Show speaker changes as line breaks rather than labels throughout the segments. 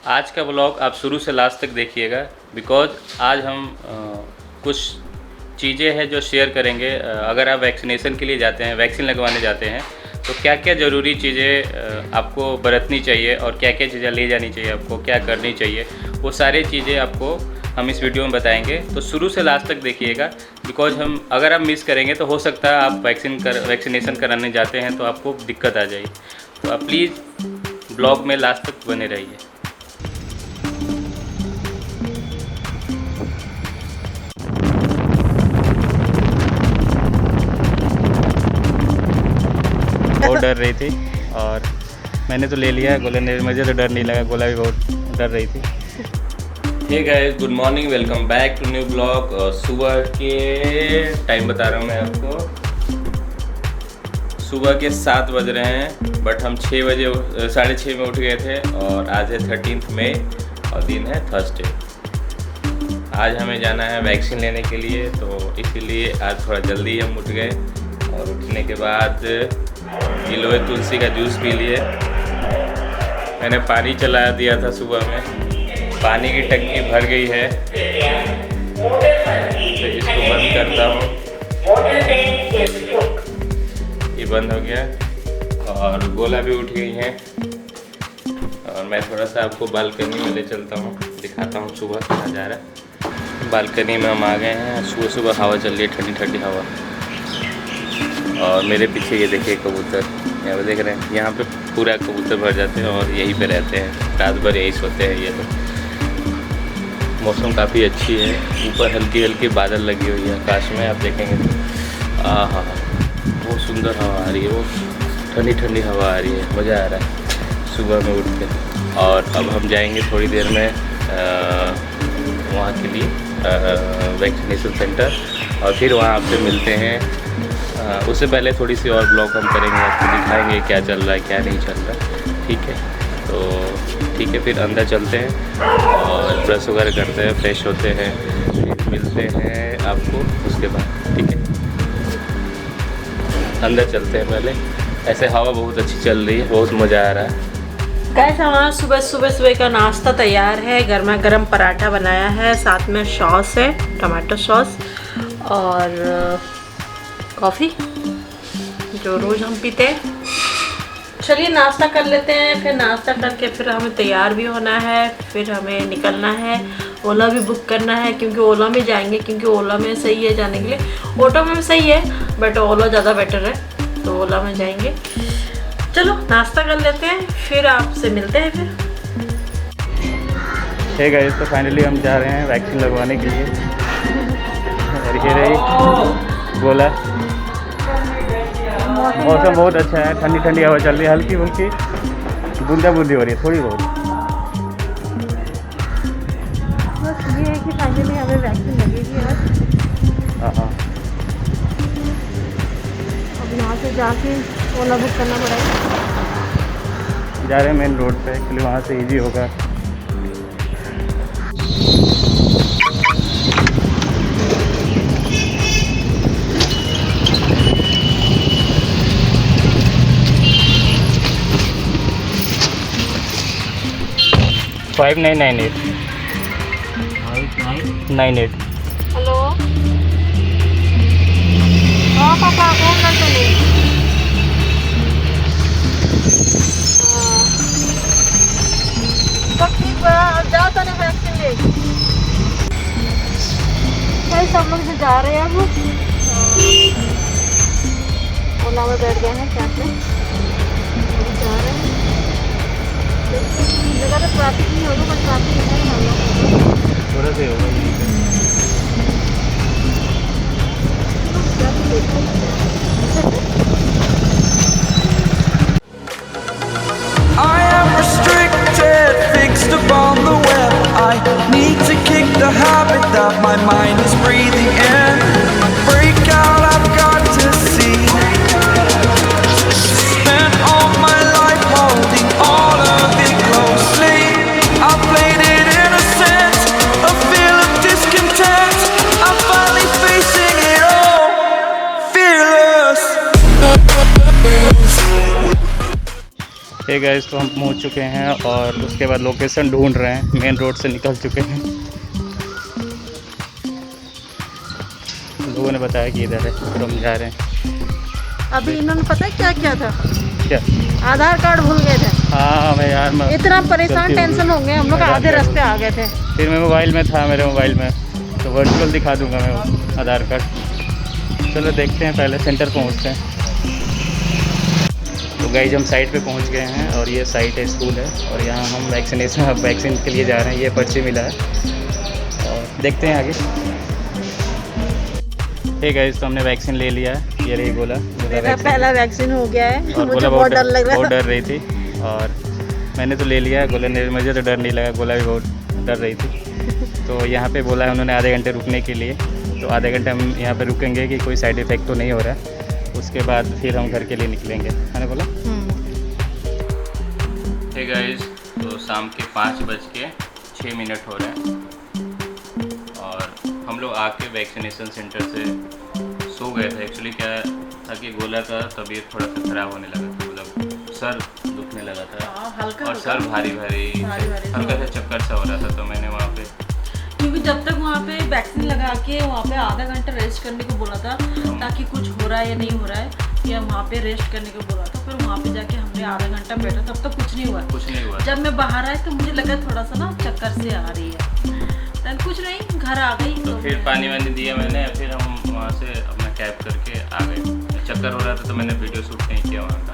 आज का ब्लॉग आप शुरू से लास्ट तक देखिएगा, बिकॉज आज हम कुछ चीज़ें हैं जो शेयर करेंगे। अगर आप वैक्सीनेशन के लिए जाते हैं, वैक्सीन लगवाने जाते हैं, तो क्या क्या ज़रूरी चीज़ें आपको बरतनी चाहिए और क्या क्या चीज़ें ले जानी चाहिए, आपको क्या करनी चाहिए, वो सारी चीज़ें आपको हम इस वीडियो में बताएंगे। तो शुरू से लास्ट तक देखिएगा, बिकॉज हम अगर आप मिस करेंगे तो हो सकता है आप वैक्सीनेशन कराने जाते हैं तो आपको दिक्कत आ जाएगी। तो आप प्लीज़ ब्लॉग में लास्ट तक बने रहिए। बहुत डर रही थी और मैंने तो ले लिया गोला ने, मुझे तो डर नहीं लगा, गोला भी बहुत डर रही थी। Hey guys, good morning, welcome back to new blog. सुबह के टाइम बता रहा हूँ मैं आपको, सुबह के 7 बज रहे हैं, बट हम 6 बजे 6:30 में उठ गए थे और आज है 13 मई और दिन है थर्सडे। आज हमें जाना है वैक्सीन लेने के लिए, तो इसीलिए आज थोड़ा जल्दी हम उठ गए और उठने के बाद गिलोय तुलसी का जूस पी लिए। मैंने पानी चला दिया था सुबह में, पानी की टंकी भर गई है, तो इसको बंद करता हूँ। ये बंद हो गया और गोला भी उठ गई है। और मैं थोड़ा सा आपको बालकनी में ले चलता हूँ, दिखाता हूँ सुबह का नज़ारा। बालकनी में हम आ गए हैं, सुबह सुबह हवा चल रही है, ठंडी ठंडी हवा। और मेरे पीछे ये देखिए कबूतर, यहाँ पे देख रहे हैं, यहाँ पे पूरा कबूतर भर जाते हैं और यहीं पे रहते हैं, रात भर यही सोते हैं ये लोग। मौसम काफ़ी अच्छी है, ऊपर हल्की हल्की बादल लगी हुई है आकाश में, आप देखेंगे तो हाँ बहुत सुंदर हवा आ रही है, वो ठंडी ठंडी हवा आ रही है, मज़ा आ रहा है सुबह में उठ के। और अब हम जाएंगे थोड़ी देर में वहाँ के लिए वैक्सीनेशन सेंटर, और फिर वहाँ आपसे मिलते हैं। उससे पहले थोड़ी सी और ब्लॉग हम करेंगे, आपको दिखाएंगे क्या चल रहा है क्या नहीं चल रहा, ठीक है। तो ठीक है, फिर अंदर चलते हैं और ब्रश वगैरह करते हैं, फ्रेश होते हैं, फिर मिलते हैं आपको उसके बाद, ठीक है। अंदर चलते हैं पहले, ऐसे हवा बहुत अच्छी चल रही है, बहुत मज़ा आ रहा है।
गाइस, हमारा सुबह का नाश्ता तैयार है। गर्मा गर्म पराठा बनाया है, साथ में सॉस है, टमाटो सॉस और कॉफ़ी जो रोज़ हम पीते हैं। चलिए नाश्ता कर लेते हैं, फिर नाश्ता करके फिर हमें तैयार भी होना है, फिर हमें निकलना है, ओला भी बुक करना है, क्योंकि ओला में जाएंगे, क्योंकि ओला में सही है जाने के लिए। ऑटो में भी सही है बट ओला ज़्यादा बेटर है, तो ओला में जाएंगे। चलो नाश्ता कर लेते हैं, फिर आपसे मिलते हैं फिर।
हे गाइस, तो फाइनली हम जा रहे हैं वैक्सीन लगवाने के लिए। और ये रही गोला। मौसम बहुत अच्छा है, ठंडी ठंडी हवा चल रही है, हल्की फुल्की बूंदा बूंदी हो रही है थोड़ी बहुत।
बस ये है कि फाइनली हमें वैक्सीन लगेगी आज।
हाँ,
अब यहाँ से जाके ओला बुक करना पड़ेगा।
जा रहे हैं मेन रोड पे, एक्चुअली वहाँ से इजी होगा। फाइव 998 98।
हेलो, हाँ पापा कौन ना चले। सब ठीक बा, जाओ तो नहीं वैक्सीन ले। कल सब लोग से जा रहे हैं, अब ओला में बैठ गए हैं, क्या से जा रहे हैं। जगह तो ट्रैफिक नहीं होगा, बट ट्रैफिक नहीं होगा,
थोड़ा से होगा।
I am restricted, fixed upon the web. I need to kick the habit that my mind is breathing in. Break out, I've got to see. Spent all my life holding all of it closely. I played it innocent, a feel of discontent. I'm finally facing it all, fearless.
Hey guys, तो हम पहुंच चुके हैं और उसके बाद location ढूंढ रहे हैं। मेन रोड से निकल चुके हैं। लोगों ने बताया कि इधर है, तो हम जा रहे हैं।
अभी इन्होंने पता है क्या किया था?
क्या?
आधार कार्ड भूल गए थे।
हाँ मैं यार
इतना परेशान टेंशन हो गए हम लोग, आधे रास्ते आ गए थे।
फिर मैं मोबाइल में था, मेरे मोबाइल में, तो वर्चुअल दिखा दूंगा मैं वो आधार कार्ड। चलो देखते हैं, पहले सेंटर पहुंचते हैं। तो गाइस हम साइट पे पहुंच गए हैं और ये साइट है, स्कूल है, और यहाँ हम वैक्सीन के लिए जा रहे हैं। ये पर्ची मिला है और देखते हैं आगे। हे गाइस, तो हमने वैक्सीन ले लिया है। ये रही गोला,
मेरा पहला वैक्सीन हो गया है।
और
मुझे बहुत डर लग रहा
बहुत
था।
डर रही थी और मैंने तो ले लिया है। गोला ने, मुझे तो डर नहीं लगा, गोला भी बहुत डर रही थी। तो यहाँ पे बोला है उन्होंने आधे घंटे रुकने के लिए, तो आधे घंटे हम यहाँ पे रुकेंगे कि कोई साइड इफ़ेक्ट तो नहीं हो रहा है। उसके बाद फिर हम घर के लिए निकलेंगे, है ना बोला?
हे गाइस, तो शाम के 5:06 हो रहे हैं और हम लोग आके वैक्सीनेशन सेंटर से सो गए थे। एक्चुअली क्या था कि गोला का तबीयत थोड़ा सा ख़राब होने लगा था, मतलब सर दुखने लगा था
हल्का
और सर भारी हल्का सा चक्कर सा हो रहा था। तो मैंने वहाँ पे,
क्योंकि जब तक वहाँ पे वैक्सीन लगा के वहाँ पे आधा घंटा रेस्ट करने को बोला था, ताकि कुछ हो रहा है या नहीं हो रहा है, या वहाँ पे रेस्ट करने को बोला था। फिर वहाँ पे जाके हमने आधा घंटा बैठा, तब तक कुछ नहीं हुआ। जब मैं बाहर आई तो मुझे लगा थोड़ा सा ना चक्कर से आ रही है, तब कुछ नहीं, घर आ गई।
तो फिर पानी वानी दिया मैंने, फिर हम वहाँ से अपना कैब करके आ गए। चक्कर हो रहा था तो मैंने वीडियो शूट नहीं किया वहाँ का।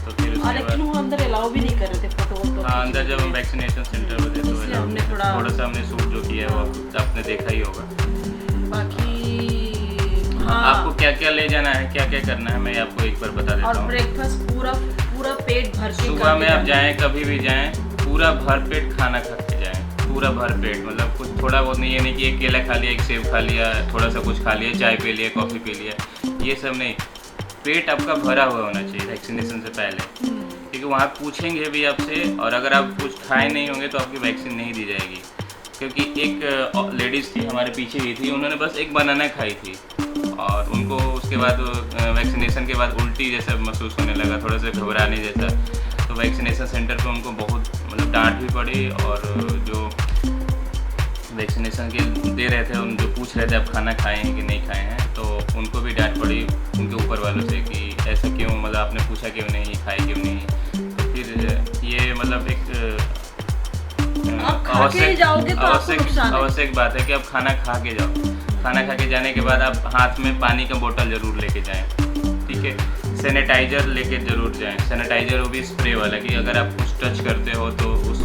तो फिर उसके बाद
वो अंदर अलाउ भी नहीं कर रहे थे फोटो।
हाँ, अंदर जब हम वैक्सीनेशन सेंटर में थे तो
हमने
थोड़ा सा हमने शूट जो किया है वो आपने देखा ही होगा।
बाकी
आपको क्या क्या ले जाना है, क्या क्या करना है, मैं आपको एक बार बता देता हूँ।
और ब्रेकफास्ट पूरा पेट भर के
सुबह में आप जाएं, कभी भी जाएं, पूरा भर पेट खाना खा के जाएं, पूरा भर पेट। मतलब कुछ थोड़ा बहुत नहीं, ये नहीं कि एक केला खा लिया, एक सेब खा लिया, थोड़ा सा कुछ खा लिया, चाय पी लिया, कॉफ़ी पी लिया, ये सब नहीं। पेट आपका भरा हुआ होना चाहिए वैक्सीनेशन से पहले, क्योंकि वहाँ पूछेंगे भी आपसे, और अगर आप कुछ खाए नहीं होंगे तो आपकी वैक्सीन नहीं दी जाएगी। क्योंकि एक लेडीज़ थी हमारे पीछे ही थी, उन्होंने बस एक बनाना खाई थी और उनको उसके बाद वैक्सीनेशन के बाद उल्टी जैसा महसूस होने लगा, थोड़ा सा घबराने जैसा। तो वैक्सीनेशन सेंटर पे उनको बहुत मतलब डांट भी पड़ी, और जो वैक्सीनेशन के दे रहे थे, उन जो पूछ रहे थे आप खाना खाए हैं कि नहीं खाए हैं, तो उनको भी डांट पड़ी उनके ऊपर वालों से कि ऐसा क्यों, मतलब आपने पूछा क्यों नहीं, खाए क्यों नहीं। तो फिर ये मतलब एक आवश्यक बात है कि आप खाना खा के जाओ। खाना खा के जाने के बाद आप हाथ में पानी का बोतल ज़रूर लेके जाएं, ठीक है। सैनिटाइज़र लेके ज़रूर जाएं, सैनिटाइज़र वो भी स्प्रे वाला, कि अगर आप कुछ टच करते हो तो उस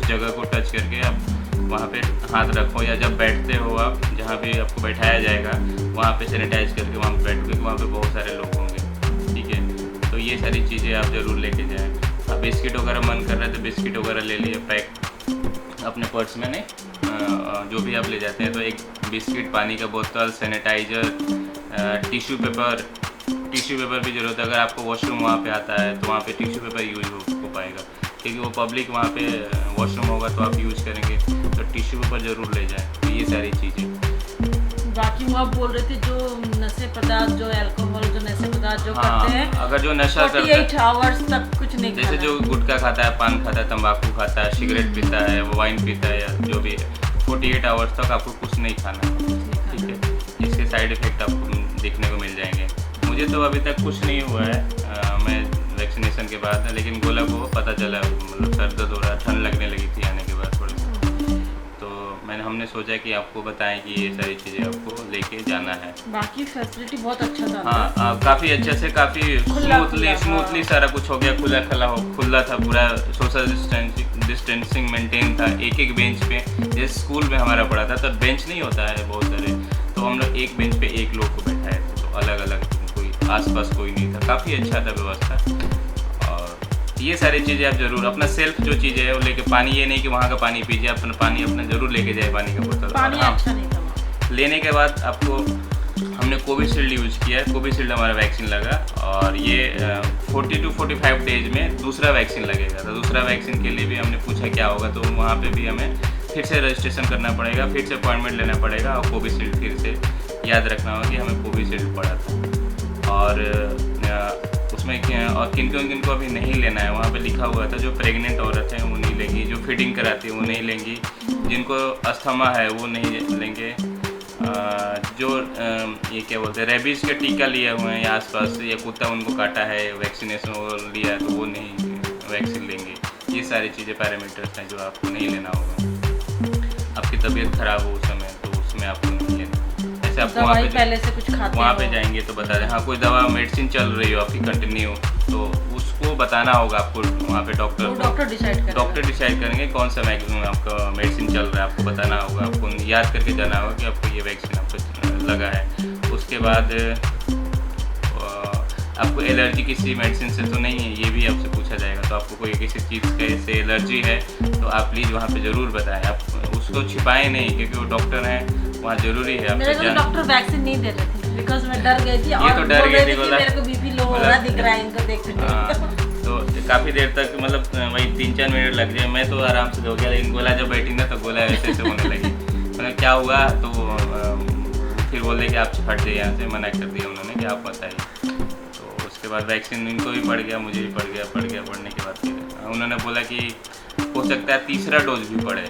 जगह को टच करके आप वहाँ पे हाथ रखो, या जब बैठते हो आप जहाँ भी आपको बैठाया जाएगा वहाँ पे सैनिटाइज करके वहाँ पे बैठो, क्योंकि वहाँ पे बहुत सारे लोग होंगे, ठीक है। तो ये सारी चीज़ें आप ज़रूर लेके जाएं। अब बिस्किट वगैरह मन कर रहा है तो बिस्किट वगैरह ले लिए पैक अपने पर्स में, नहीं जो भी आप ले जाते हैं। तो एक बिस्किट, पानी का बोतल, सैनिटाइज़र, टिश्यू पेपर भी ज़रूरत है। अगर आपको वॉशरूम वहाँ पे आता है तो वहाँ पे टिश्यू पेपर यूज हो पाएगा, क्योंकि वो पब्लिक वहाँ पे वॉशरूम होगा तो आप यूज़ करेंगे, तो टिश्यू पेपर ज़रूर ले जाएं। तो ये सारी चीज़ें।
बाकी वो आप बोल रहे थे जो नशे पदार्थ, जो अल्कोहल, जो नशे पदार्थ जो करते हैं,
अगर जो नशा करता है
48 आवर्स तक कुछ नहीं
जैसे जो गुटखा खाता है, पान खाता है, तंबाकू खाता है, सिगरेट पीता है, वाइन पीता है, या जो भी है, 48 आवर्स तक आपको कुछ नहीं खाना, ठीक है। इसके साइड इफ़ेक्ट आपको देखने को मिल जाएंगे। मुझे तो अभी तक कुछ नहीं हुआ है, मैं वैक्सीनेशन के बाद, लेकिन गोला को पता चला, मतलब सर दर्द हो रहा, ठंड लगने लगी थी आने के बाद थोड़ी सी। तो हमने सोचा कि आपको बताएं कि ये सारी चीज़ें आपको लेके जाना है।
बाकी फैसिलिटी बहुत अच्छा था।
हाँ, काफ़ी अच्छे से, काफ़ी स्मूथली सारा कुछ हो गया, खुला था पूरा, सोशल डिस्टेंसिंग मेंटेन था। एक बेंच पे, जैसे स्कूल में हमारा पढ़ा था तो बेंच नहीं होता है बहुत सारे, तो हम लोग एक बेंच पे एक लोग को बैठाए थे, तो अलग अलग, कोई आसपास कोई नहीं था। काफ़ी अच्छा था व्यवस्था। और ये सारी चीज़ें आप ज़रूर अपना सेल्फ जो चीज़ें है वो लेके, पानी ये नहीं कि वहाँ का पानी पीजिए, अपना पानी अपना ज़रूर लेके जाए, पानी का बोतल।
पानी अच्छा नहीं था।
लेने के बाद आपको हमने कोविशील्ड यूज़ किया है। कोविशील्ड हमारा वैक्सीन लगा, और ये 40 to 45 डेज में दूसरा वैक्सीन लगेगा। तो दूसरा वैक्सीन के लिए भी हमने पूछा क्या होगा, तो वहाँ पे भी हमें फिर से रजिस्ट्रेशन करना पड़ेगा, फिर से अपॉइंटमेंट लेना पड़ेगा, और कोविशील्ड फिर से याद रखना होगा कि हमें कोविशील्ड पड़ा था। और उसमें और किनको अभी नहीं लेना है, वहाँ पे लिखा हुआ था जो प्रेग्नेंट औरत है वो नहीं लेंगी, जो फीडिंग कराती है वो नहीं लेंगी, जिनको अस्थमा है वो नहीं लेंगे, जो ये क्या बोलते हैं रेबीज़ के टीका लिए हुए हैं या आसपास या कुत्ता उनको काटा है वैक्सीनेशन वो लिया है तो वो नहीं वैक्सीन लेंगे। ये सारी चीज़ें पैरामीटर्स हैं जो आपको नहीं लेना होगा। आपकी तबीयत ख़राब हो उस समय तो उसमें आपको नहीं लेना। ऐसे आपको वहाँ पे
पहले से कुछ खाते
वहाँ पे जाएंगे तो बता दें। हाँ, कोई दवा मेडिसिन चल रही हो आपकी कंटिन्यू तो उसको बताना होगा आपको वहाँ पे डॉक्टर डिसाइड करेंगे कौन सा मैक्सिमम आपका मेडिसिन चल रहा है, आपको बताना होगा, आपको याद करके जाना होगा कि आपको ये वैक्सीन आपको लगा है। उसके बाद आपको एलर्जी किसी मेडिसिन से तो नहीं है ये भी आपसे पूछा जाएगा, तो आपको कोई किसी चीज़ से एलर्जी है तो आप प्लीज़ वहाँ पे ज़रूर बताएं, आप उसको छिपाएं नहीं क्योंकि वो डॉक्टर हैं, वहाँ ज़रूरी है आपसे जान।
डॉक्टर वैक्सीन नहीं दे रहे थे बिकॉज़ मैं डर गई थी और
तो डर गई थी
मेरे को बीपी लो हो रहा दिख रहा है इनको देखते।
तो काफ़ी देर तक मतलब वही 3-4 मिनट लग जाए, मैं तो आराम से हो गया, लेकिन गोला जब बैठी ना तो गोला ऐसे से होने लगी। मतलब क्या हुआ तो फिर बोले कि आप हट जाइए यहाँ से, मना कर दिया उन्होंने कि आप बताइए। तो उसके बाद वैक्सीन इनको भी पड़ गया, मुझे भी पड़ गया, पड़ने के बाद फिर उन्होंने बोला कि हो सकता है तीसरा डोज भी पड़े,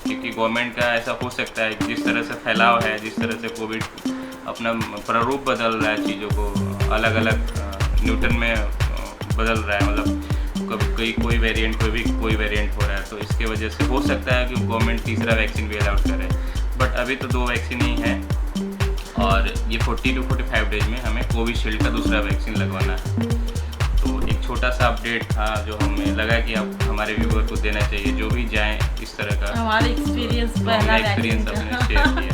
क्योंकि गवर्नमेंट का ऐसा हो सकता है जिस तरह से फैलाव है, जिस तरह से कोविड अपना प्रारूप बदल रहा है, चीज़ों को अलग अलग न्यूटन में बदल रहा है, मतलब कभी कोई वेरिएंट कोई वेरिएंट हो रहा है, तो इसके वजह से हो सकता है कि गवर्नमेंट तीसरा वैक्सीन भी अलाउड करे। बट अभी तो 2 वैक्सीन ही हैं और ये 40 to 45 डेज में हमें कोविशील्ड का दूसरा वैक्सीन लगवाना है। तो एक छोटा सा अपडेट था जो हमें लगा कि अब हमारे व्यूअर को देना चाहिए, जो भी जाएँ इस तरह का
हमारा एक्सपीरियंस
अपने शेयर किया।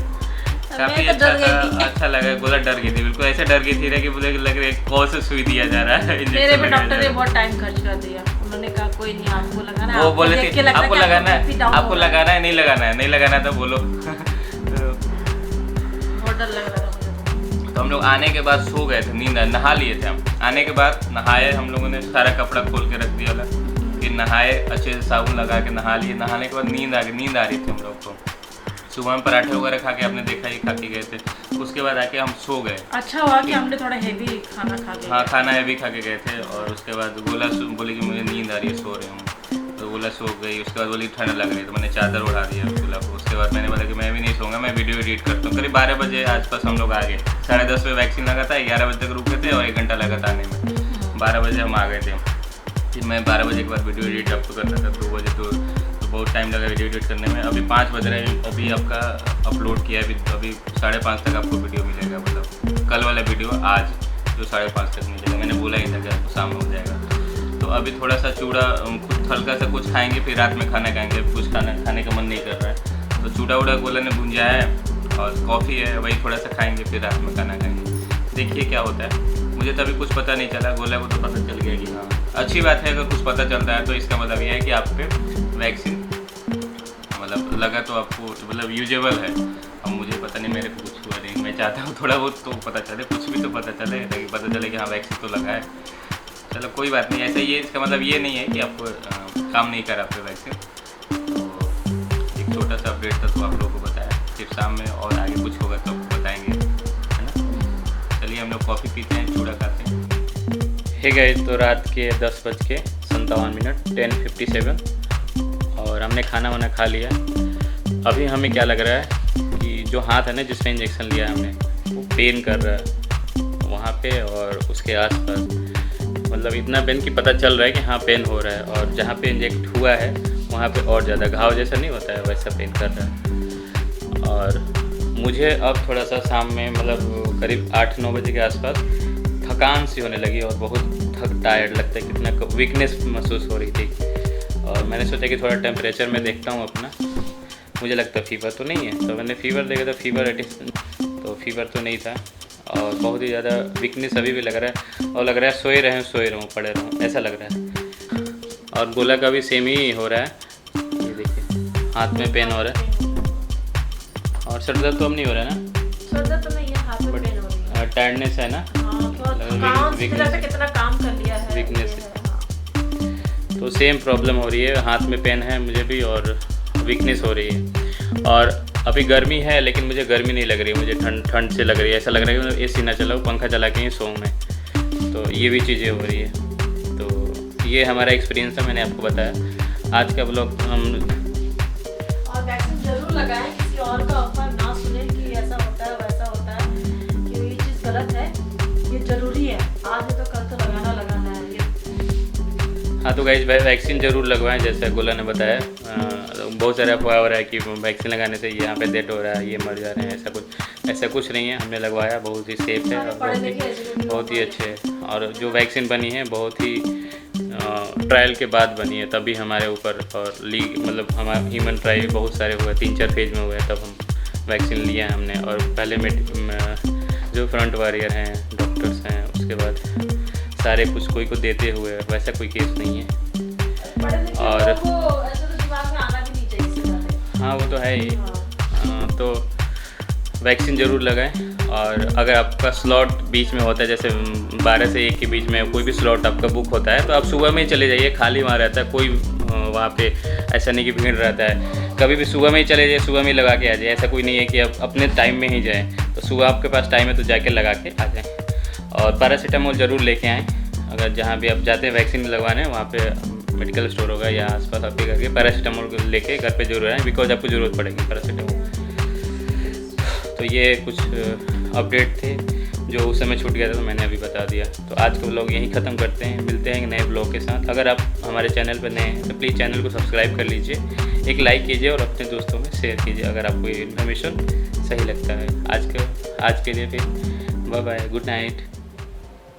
काफ़ी अच्छा लगा। गोला डर गई थी, बिल्कुल ऐसे डर गई थी कि बोले लग रहा है कौन से सुई दिया जा रहा है।
मेरे पे डॉक्टर ने बहुत टाइम खर्च कर दिया, उन्होंने कहा कोई नहीं आपको लगाना है,
वो बोले थे आपको लगाना है, आपको लगाना है, नहीं लगाना है तो बोलो।
बहुत डर लग रहा था।
तो हम लोग आने के बाद सो गए थे, नींद नहा लिए थे हम। आने के बाद नहाए, हम लोगों ने सारा कपड़ा खोल के रख दिया, फिर नहाए, अच्छे से साबुन लगा के नहा लिए। नहाने के बाद नींद आ रही थी हम लोग को। सुबह में पराठे वगैरह खा के आपने देखा ही खा के गए थे, उसके बाद आके हम सो गए।
अच्छा हुआ कि हमने थोड़ा हेवी खाना खा के,
हाँ खाना हेवी खा के गए थे। और उसके बाद गोला बोली कि मुझे नींद आ रही है, सो रही हूँ, तो गोला सो गई। उसके बाद बोली ठंड लग रही है, तो मैंने चादर उड़ा दिया गोला को। उसके बाद मैंने बोला कि मैं भी नहीं सोऊंगा, मैं वीडियो एडिट करता हूँ। करीब 12 बजे आसपास हम लोग आ गए, 10:30 बजे वैक्सीन लगा था, 11 बजे तक रुके थे और 1 घंटा लगा था आने में। 12 बजे हम आ गए थे। फिर मैं 12 बजे के बाद वीडियो एडिट आपको करना था, 2 बजे तो बहुत टाइम लगा वीडियो एडिट करने में। अभी 5 बज रहे हैं, अभी आपका अपलोड किया है, अभी 5:30 तक आपको वीडियो मिलेगा, मतलब कल वाला वीडियो आज जो 5:30 तक मिलेगा। मैंने बोला ही था कि आपको शाम में हो जाएगा। तो अभी थोड़ा सा चूड़ा कुछ हल्का सा कुछ खाएंगे, फिर रात में खाना खाएंगे। कुछ खाने का मन नहीं कर रहा है, तो चूड़ा उड़ा गोला ने भुंजा है और कॉफ़ी है, वही थोड़ा सा खाएंगे, फिर रात में खाना खाएंगे। देखिए क्या होता है। मुझे तो अभी कुछ पता नहीं चला, गोला को तो पता चल गया कि हाँ अच्छी बात है। अगर कुछ पता चलता है तो इसका मतलब ये है कि आप पे वैक्सीन मतलब लगा तो आपको मतलब यूजेबल है। अब मुझे पता नहीं, मेरे को कुछ हुआ नहीं, मैं चाहता हूँ थोड़ा बहुत तो पता चले, कुछ भी तो पता चले, ताकि पता चले कि हाँ वैक्सीन तो लगा है। चलो कोई बात नहीं, ऐसा ये इसका मतलब ये नहीं है कि आपको काम नहीं कर आपके वैक्सीन। तो एक छोटा सा अपडेट था तो आप लोगों को बताया, फिर शाम में और आगे कुछ होगा तो आपको बताएंगे, है ना। चलिए हम लोग कॉफ़ी पीते हैं, चूड़ा खाते हैं।
हे गए तो रात के 10:57 10:57 और हमने खाना वाना खा लिया। अभी हमें क्या लग रहा है कि जो हाथ है ना जिसमें इंजेक्शन लिया हमने वो पेन कर रहा है वहाँ पे और उसके आसपास, मतलब इतना पेन कि पता चल रहा है कि हाँ पेन हो रहा है। और जहाँ पे इंजेक्ट हुआ है वहाँ पे और ज़्यादा घाव जैसा नहीं होता है वैसा पेन कर रहा है। और मुझे अब थोड़ा सा शाम में मतलब करीब 8-9 बजे के आसपास थकान सी होने लगी और बहुत टायर्ड लगता है, कितना वीकनेस महसूस हो रही थी। और मैंने सोचा कि थोड़ा टेम्परेचर में देखता हूँ अपना, मुझे लगता फीवर तो नहीं है। तो मैंने फीवर देखा था, तो फीवर तो नहीं था। और बहुत ही ज़्यादा वीकनेस अभी भी लग रहा है और लग रहा है सोए रहूँ पड़े रहूँ ऐसा लग रहा है। और गोला का भी सेम ही हो रहा है, ये देखिए हाथ में पेन हो रहा है। और सर दर्द तो अब नहीं हो रहा है ना,
सर दर्द तो नहीं है, हाथ में पेन हो रही है,
टायर्डनेस है ना,
कितना काम कर लिया है,
वीकनेस। तो सेम प्रॉब्लम हो रही है, हाथ में पेन है मुझे भी और वीकनेस हो रही है। और अभी गर्मी है लेकिन मुझे गर्मी नहीं लग रही है, मुझे ठंड से लग रही है। ऐसा लग रहा है कि एसी ना चलाऊँ, पंखा चला के ही सोऊं मैं।
तो ये भी चीज़ें हो रही है। तो ये हमारा एक्सपीरियंस है, मैंने आपको बताया। आज का ब्लॉग हम
और वैक्सीन जरूर लगाएं, किसी और का अफवाह ना सुने कि ऐसा होता है वैसा होता है, कि ये चीज़ गलत है। ये जरूरी है, आज नहीं तो कल तो लगाना है ये।
हाँ, तो गाइस वैक्सीन जरूर लगवाएं, जैसे गोला ने बताया। बहुत सारे अफवाह हो रहा है कि वैक्सीन लगाने से यहाँ पे डेथ हो रहा है, ये मर जा रहे हैं, ऐसा कुछ नहीं है। हमने लगवाया, बहुत ही सेफ है और बहुत ही अच्छे है। और जो वैक्सीन बनी है बहुत ही ट्रायल के बाद बनी है, तभी हमारे ऊपर और मतलब हमारा ह्यूमन ट्रायल बहुत सारे हुए, 3-4 फेज में हुए, तब हम वैक्सीन लिया हमने। और पहले में जो फ्रंट वॉरियर हैं, डॉक्टर्स हैं, उसके बाद सारे कुछ कोई को देते हुए, वैसा कोई केस नहीं है। और हाँ, वो तो है ही। तो वैक्सीन ज़रूर लगाएं। और अगर आपका स्लॉट बीच में होता है, जैसे 12 से 1 के बीच में कोई भी स्लॉट आपका बुक होता है, तो आप सुबह में ही चले जाइए, खाली वहाँ रहता है, कोई वहाँ पे ऐसा नहीं कि भीड़ रहता है। कभी भी सुबह में ही चले जाइए, सुबह में ही लगा के आ जाइए। ऐसा कोई नहीं है कि आप अपने टाइम में ही जाएँ। तो सुबह आपके पास टाइम है तो जाके लगा के आ जाएँ। और पैरासीटामोल ज़रूर लेके आएँ। अगर जहाँ भी आप जाते हैं वैक्सीन लगवाने, वहाँ पे मेडिकल स्टोर होगा या आसपास आपके घर के, पैरासीटामोल लेके घर पे जरूर आएँ, बिकॉज आपको ज़रूरत पड़ेगी पैरासीटामोल। तो ये कुछ अपडेट थे जो उस समय छूट गया था, तो मैंने अभी बता दिया। तो आज का ब्लॉग यहीं ख़त्म करते हैं, मिलते हैं एक नए ब्लॉग के साथ। अगर आप हमारे चैनल पर नए हैं तो प्लीज़ चैनल को सब्सक्राइब कर लीजिए, एक लाइक कीजिए और अपने दोस्तों में शेयर कीजिए अगर आपको ये इन्फॉर्मेशन सही लगता है। आज के लिए फिर बाय बाय, गुड नाइट।